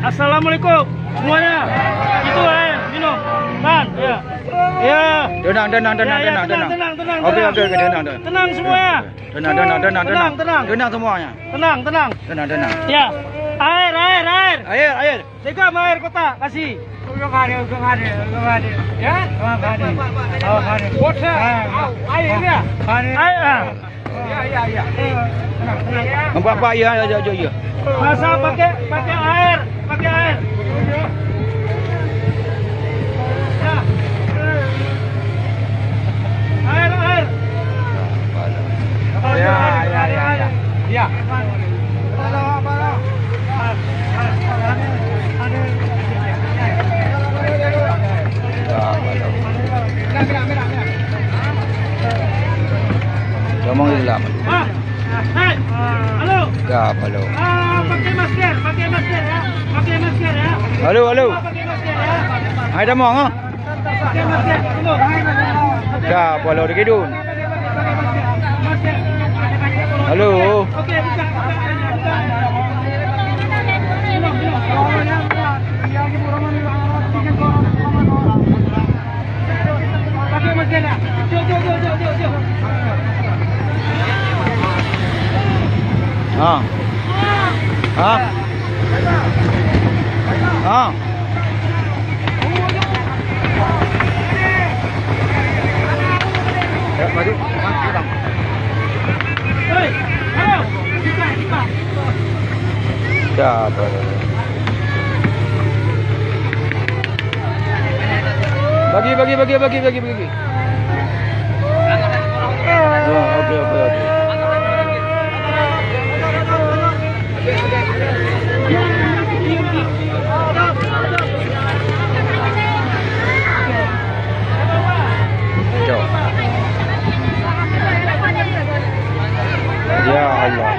Assalamualaikum semuanya. Itu air minum. Tan, ya. Ya. Tenang. Tenang. Oke, tenang. Tenang semuanya. Tenang semuanya. Tenang. Tenang. Ya. Air. Air. Tegam air kota kasih. Ujung hari. Ya? Airnya. Air. Iya. Tenang. Apa ya. Masa pakai air. Ya. Air. Ya. Ngomong Islam. Hai. Halo. Halo. Pakai masker ya. Halo. Pakai masker ya. Ada mau ngah? Pakai masker. Tunggu. Halo dikidun. Halo. Oke, buka. Pakai masker ya. Jom. Maju. Hei, halo. Buka. Bagi. Oke. Ya Allah.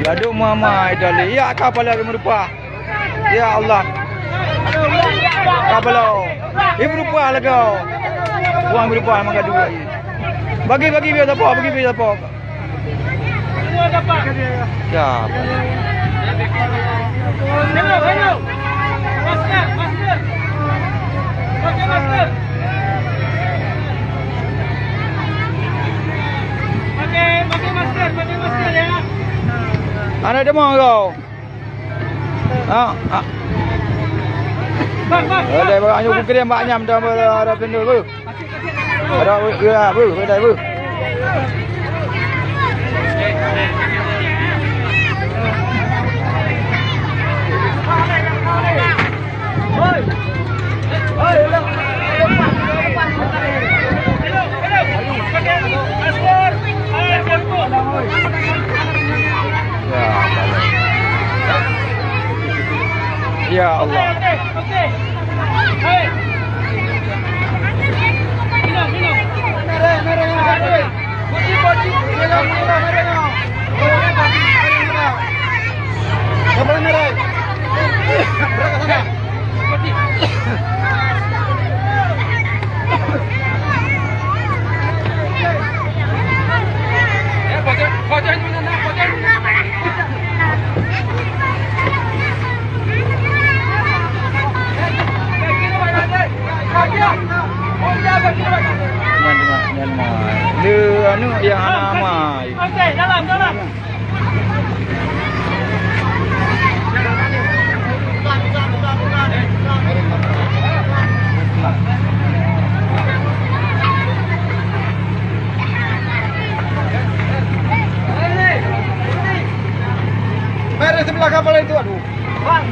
Laduk mama idali. Ya kapal lagi merupa. Ya Allah. Kapal. Ibu rupa lagi. Uang berupa mangga dua. Bagi biar apa? Ini ada Pak. Ya. Hello. Masker. Pakai masker. Pakai masker ya. Anak demam kau. Bang. Ada banyak buku dia banyak ada pendul bu. Ada ya bu, ada bu. Ya Allah. Oke. Hai. Minum. Merah. Bodi. Merah. Kabel merah. Berapa sana? Bodi. Anu yang anak Oke, dalam. Merah sebelah kapal itu, aduh. Bang,